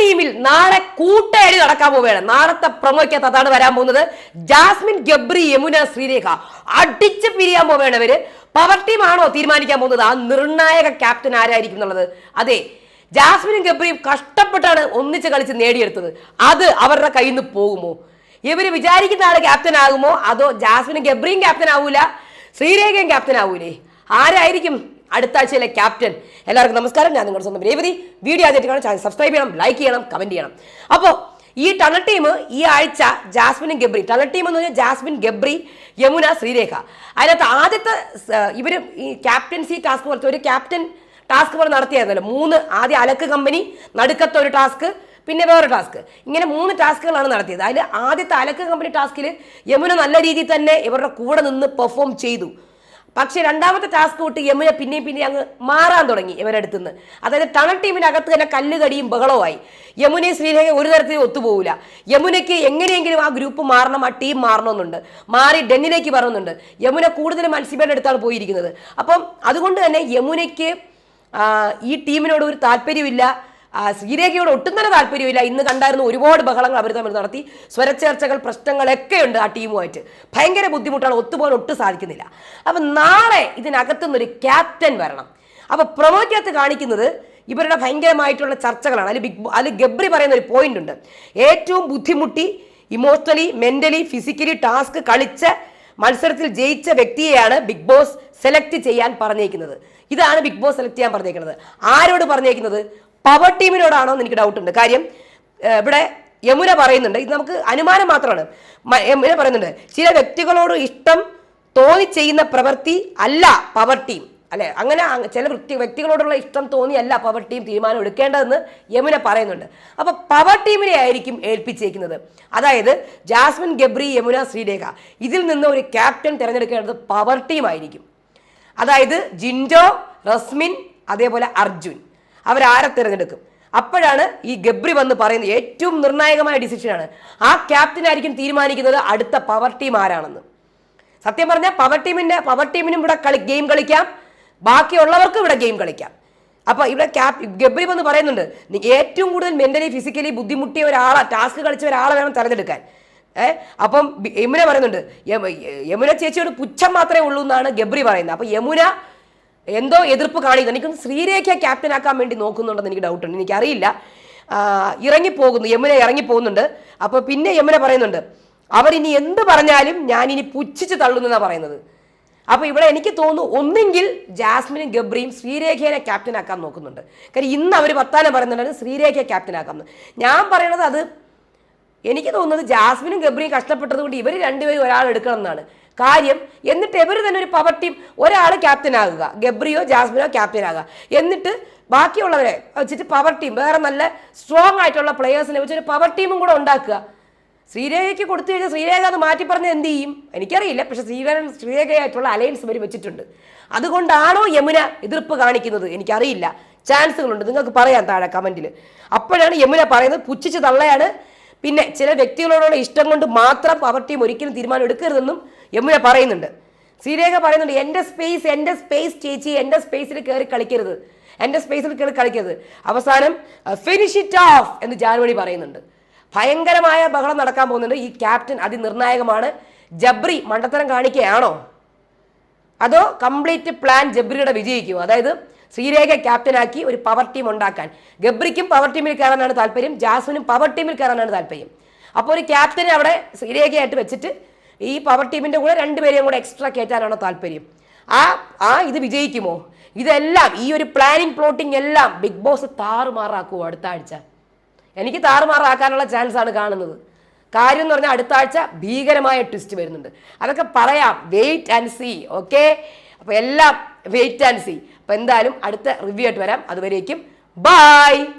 ടീമിൽ നാളെ കൂട്ടയടി നടക്കാൻ പോവുകയാണ്. നാളത്തെ പ്രൊമോയ്ക്കകത്ത് അതാണ് വരാൻ പോകുന്നത്. ജാസ്മിൻ, ഗബ്രി, യമുന, ശ്രീരേഖ അടിച്ച് പിരിയാൻ പോവുകയാണ് ഇവര്. പവർ ടീം ആണോ തീരുമാനിക്കാൻ പോകുന്നത് ആ നിർണായക ക്യാപ്റ്റൻ ആരായിരിക്കും എന്നുള്ളത്? അതെ, ജാസ്മിനും ഗബ്രിയും കഷ്ടപ്പെട്ടാണ് ഒന്നിച്ച് കളിച്ച് നേടിയെടുത്തത്. അത് അവരുടെ കയ്യിൽ നിന്ന് പോകുമോ? ഇവര് വിചാരിക്കുന്ന ആള് ക്യാപ്റ്റൻ ആകുമോ? അതോ ജാസ്മിനും ഗബ്രിയും ക്യാപ്റ്റൻ ആവൂല, ശ്രീരേഖയും ക്യാപ്റ്റൻ ആവൂലേ? ആരായിരിക്കും അടുത്ത ആഴ്ചയിലെ ക്യാപ്റ്റൻ? എല്ലാവർക്കും നമസ്കാരം, ഞാൻ നിങ്ങളുടെ സ്വന്തം രേവതി. വീഡിയോ ആദ്യമായിട്ട് കാണാൻ ചാനൽ സബ്സ്ക്രൈബ് ചെയ്യണം, ലൈക്ക് ചെയ്യണം, കമന്റ് ചെയ്യണം. അപ്പോൾ ഈ ടണൽ ടീം ഈ ആഴ്ച ജാസ്മിനും ഗബ്രി, ടണൽ ടീം എന്ന് പറഞ്ഞാൽ ജാസ്മിൻ, ഗബ്രി, യമുന, ശ്രീരേഖ. അതിനകത്ത് ആദ്യത്തെ ഇവര് ഈ ക്യാപ്റ്റൻസി ടാസ്ക് പോലത്തെ ഒരു ക്യാപ്റ്റൻ ടാസ്ക് പോലെ നടത്തിയായിരുന്നല്ലോ. ആദ്യം അലക്ക് കമ്പനി, നടുക്കത്തെ ഒരു ടാസ്ക്, പിന്നെ വേറെ ടാസ്ക്, ഇങ്ങനെ 3 ടാസ്കുകളാണ് നടത്തിയത്. അതിൽ ആദ്യത്തെ അലക്ക് കമ്പനി ടാസ്കിൽ യമുന നല്ല രീതിയിൽ തന്നെ ഇവരുടെ കൂടെ നിന്ന് പെർഫോം ചെയ്തു. പക്ഷേ രണ്ടാമത്തെ ടാസ്ക് വിട്ട് യമുന പിന്നെയും അങ്ങ് മാറാൻ തുടങ്ങി ഇവരുടെ അടുത്ത് നിന്ന്. അതായത് ടണൽ ടീമിൻ്റെ അകത്ത് തന്നെ കല്ലുകടിയും ബഹളവുമായി. യമുനയും ശ്രീരേഖ ഒരു തരത്തിലും ഒത്തുപോകില്ല. യമുനയ്ക്ക് എങ്ങനെയെങ്കിലും ആ ഗ്രൂപ്പ് മാറണം, ആ ടീം മാറണമെന്നുണ്ട്. മാറി ഡെന്നിലേക്ക് പറയുന്നുണ്ട്. യമുന കൂടുതലും മത്സ്യബന്ധന അടുത്താണ് പോയിരിക്കുന്നത്. അപ്പം അതുകൊണ്ട് തന്നെ യമുനയ്ക്ക് ഈ ടീമിനോട് ഒരു താല്പര്യമില്ല, ശ്രീരേഖയോട് ഒട്ടും തന്നെ താല്പര്യമില്ല. ഇന്ന് കണ്ടായിരുന്നു ഒരുപാട് ബഹളങ്ങൾ അവർ തമ്മിൽ നടത്തി. സ്വരച്ചേർച്ചകൾ, പ്രശ്നങ്ങളൊക്കെ ഉണ്ട് ആ ടീമുമായിട്ട്. ഭയങ്കര ബുദ്ധിമുട്ടാണ്, ഒത്തുപോകാൻ ഒട്ടും സാധിക്കുന്നില്ല. അപ്പം നാളെ ഇതിനകത്തുനിന്നൊരു ക്യാപ്റ്റൻ വരണം. അപ്പോൾ പ്രൊമോയ്ക്കകത്ത് കാണിക്കുന്നത് ഇവരുടെ ഭയങ്കരമായിട്ടുള്ള ചർച്ചകളാണ്. അതിൽ ഗബ്രി പറയുന്ന ഒരു പോയിന്റ് ഉണ്ട്. ഏറ്റവും ബുദ്ധിമുട്ടി ഇമോഷണലി, മെന്റലി, ഫിസിക്കലി ടാസ്ക് കളിച്ച് മത്സരത്തിൽ ജയിച്ച വ്യക്തിയെയാണ് ബിഗ് ബോസ് സെലക്ട് ചെയ്യാൻ പറഞ്ഞേക്കുന്നത്. ഇതാണ് ബിഗ് ബോസ് സെലക്ട് ചെയ്യാൻ പറഞ്ഞേക്കുന്നത്. ആരോട് പറഞ്ഞേക്കുന്നത്? പവർ ടീമിനോടാണോ എന്ന് എനിക്ക് ഡൗട്ട് ഉണ്ട്. കാര്യം ഇവിടെ യമുന പറയുന്നുണ്ട്, ഇത് നമുക്ക് അനുമാനം മാത്രമാണ്. യമുന പറയുന്നുണ്ട്, ചില വ്യക്തികളോട് ഇഷ്ടം തോന്നി ചെയ്യുന്ന പ്രവൃത്തി അല്ല പവർ ടീം, അല്ലെ? അങ്ങനെ ചില വ്യക്തികളോടുള്ള ഇഷ്ടം തോന്നിയല്ല പവർ ടീം തീരുമാനം എടുക്കേണ്ടതെന്ന് യമുന പറയുന്നുണ്ട്. അപ്പൊ പവർ ടീമിനെ ആയിരിക്കും ഏൽപ്പിച്ചേക്കുന്നത്. അതായത് ജാസ്മിൻ, ഗബ്രി, യമുന, ശ്രീരേഖ, ഇതിൽ നിന്ന് ഒരു ക്യാപ്റ്റൻ തിരഞ്ഞെടുക്കേണ്ടത് പവർ ടീം ആയിരിക്കും. അതായത് ജിൻഡോ, റസ്മിൻ, അതേപോലെ അർജുൻ, അവരാരെ തിരഞ്ഞെടുക്കും? അപ്പോഴാണ് ഈ ഗബ്രി വന്ന് പറയുന്നത് ഏറ്റവും നിർണായകമായ ഡിസിഷനാണ്. ആ ക്യാപ്റ്റനായിരിക്കും തീരുമാനിക്കുന്നത് അടുത്ത പവർ ടീം ആരാണെന്ന്. സത്യം പറഞ്ഞാൽ പവർ ടീമിനും ഇവിടെ ഗെയിം കളിക്കാം, ബാക്കിയുള്ളവർക്കും ഇവിടെ ഗെയിം കളിക്കാം. അപ്പൊ ഇവിടെ ഗബ്രി വന്ന് പറയുന്നുണ്ട്, ഏറ്റവും കൂടുതൽ മെന്റലി, ഫിസിക്കലി ബുദ്ധിമുട്ടിയ ഒരാളെ, ടാസ്ക് കളിച്ച ഒരാളെ വേണം തിരഞ്ഞെടുക്കാൻ. അപ്പം യമുന പറയുന്നുണ്ട്, യമുന ചേച്ചിയോട് പുച്ഛം മാത്രമേ ഉള്ളൂ എന്നാണ് ഗബ്രി പറയുന്നത്. അപ്പൊ യമുന എന്തോ എതിർപ്പ് കാണിക്കുന്നു. എനിക്കൊന്ന് ശ്രീരേഖ ക്യാപ്റ്റൻ ആക്കാൻ വേണ്ടി നോക്കുന്നുണ്ടെന്ന് എനിക്ക് ഡൗട്ടുണ്ട്, എനിക്കറിയില്ല. ഇറങ്ങിപ്പോകുന്നു, യമുന ഇറങ്ങിപ്പോകുന്നുണ്ട്. അപ്പോൾ പിന്നെ യമുന പറയുന്നുണ്ട്, അവരിനി എന്ത് പറഞ്ഞാലും ഞാനിനി പുച്ഛിച്ച് തള്ളുന്നെന്നാണ് പറയുന്നത്. അപ്പോൾ ഇവിടെ എനിക്ക് തോന്നുന്നു ഒന്നെങ്കിൽ ജാസ്മിനും ഗബ്രിയും ശ്രീരേഖയെ ക്യാപ്റ്റൻ ആക്കാൻ നോക്കുന്നുണ്ട്. കാര്യം ഇന്ന് അവർ വർത്താനം പറയുന്നുണ്ടായിരുന്നു ശ്രീരേഖയെ ക്യാപ്റ്റൻ ആക്കാം. ഞാൻ പറയണത് അത് എനിക്ക് തോന്നുന്നത് ജാസ്മിനും ഗബ്രിയും കഷ്ടപ്പെട്ടത് കൊണ്ട് ഇവർ രണ്ടുപേരും ഒരാൾ എടുക്കണം എന്നാണ് കാര്യം. എന്നിട്ട് ഇവർ തന്നെ ഒരു പവർ ടീം, ഒരാൾ ക്യാപ്റ്റൻ ആകുക, ഗബ്രിയോ ജാസ്മിനോ ക്യാപ്റ്റൻ ആകുക. എന്നിട്ട് ബാക്കിയുള്ളവരെ വെച്ചിട്ട് പവർ ടീം, വേറെ നല്ല സ്ട്രോങ് ആയിട്ടുള്ള പ്ലെയേഴ്സിനെ വെച്ചൊരു പവർ ടീമും കൂടെ ഉണ്ടാക്കുക. ശ്രീരേഖയ്ക്ക് കൊടുത്തു കഴിഞ്ഞാൽ ശ്രീരേഖ അത് മാറ്റി പറഞ്ഞ് എന്ത് ചെയ്യും എനിക്കറിയില്ല. പക്ഷെ ശ്രീരേഖയായിട്ടുള്ള അലയൻസ് ഇവർ വെച്ചിട്ടുണ്ട്. അതുകൊണ്ടാണോ യമുന എതിർപ്പ് കാണിക്കുന്നത് എനിക്കറിയില്ല. ചാൻസുകളുണ്ട്, നിങ്ങൾക്ക് പറയാം താഴെ കമന്റിൽ. അപ്പോഴാണ് യമുന പറയുന്നത് പുച്ഛിച്ച് തള്ളയാണ്. പിന്നെ ചില വ്യക്തികളോടുള്ള ഇഷ്ടം കൊണ്ട് മാത്രം പവർ ടീം ഒരിക്കലും തീരുമാനം എടുക്കരുതെന്നും യമുന പറയുന്നുണ്ട്. ശ്രീരേഖ പറയുന്നുണ്ട്, എൻ്റെ സ്പേസ് ചേച്ചി, എൻ്റെ സ്പേസിൽ കയറി കളിക്കരുത്, എൻ്റെ സ്പേസിൽ കയറി കളിക്കരുത്. അവസാനം ഫിനിഷ് ഇറ്റ് ഓഫ് എന്ന് ജാൻമണി പറയുന്നുണ്ട്. ഭയങ്കരമായ ബഹളം നടക്കാൻ പോകുന്നുണ്ട്. ഈ ക്യാപ്റ്റൻ അതിനിർണായകമാണ്. ജബ്രി മണ്ടത്തരം കാണിക്കുകയാണോ അതോ കംപ്ലീറ്റ് പ്ലാൻ ജബ്രിയുടെ വിജയിക്കുമോ? അതായത് ശ്രീരേഖ ക്യാപ്റ്റനാക്കി ഒരു പവർ ടീം ഉണ്ടാക്കാൻ. ഗബ്രിക്കും പവർ ടീമിൽ കയറാനാണ് താല്പര്യം, ജാസ്മിനും പവർ ടീമിൽ കയറാനാണ് താല്പര്യം. അപ്പോൾ ഒരു ക്യാപ്റ്റനെ അവിടെ ശ്രീരേഖയായിട്ട് വെച്ചിട്ട് ഈ പവർ ടീമിൻ്റെ കൂടെ 2 പേരെയും കൂടെ എക്സ്ട്രാ കയറ്റാനാണോ താല്പര്യം? ഇത് വിജയിക്കുമോ? ഇതെല്ലാം ഈ ഒരു പ്ലാനിങ്, പ്ലോട്ടിങ് എല്ലാം ബിഗ് ബോസ് താറുമാറാക്കുമോ അടുത്ത ആഴ്ച? എനിക്ക് താറുമാറാക്കാനുള്ള ചാൻസ് ആണ് കാണുന്നത്. കാര്യം എന്ന് പറഞ്ഞാൽ അടുത്ത ആഴ്ച ഭീകരമായ ട്വിസ്റ്റ് വരുന്നുണ്ട്. അതൊക്കെ പറയാം, വെയിറ്റ് ആൻഡ് സീ. ഓക്കെ, അപ്പോൾ എല്ലാം വെയിറ്റ് ആൻഡ് സീ. അപ്പോൾ എന്തായാലും അടുത്ത റിവ്യൂ ആയിട്ട് വരാം. അതുവരേക്കും ബൈ.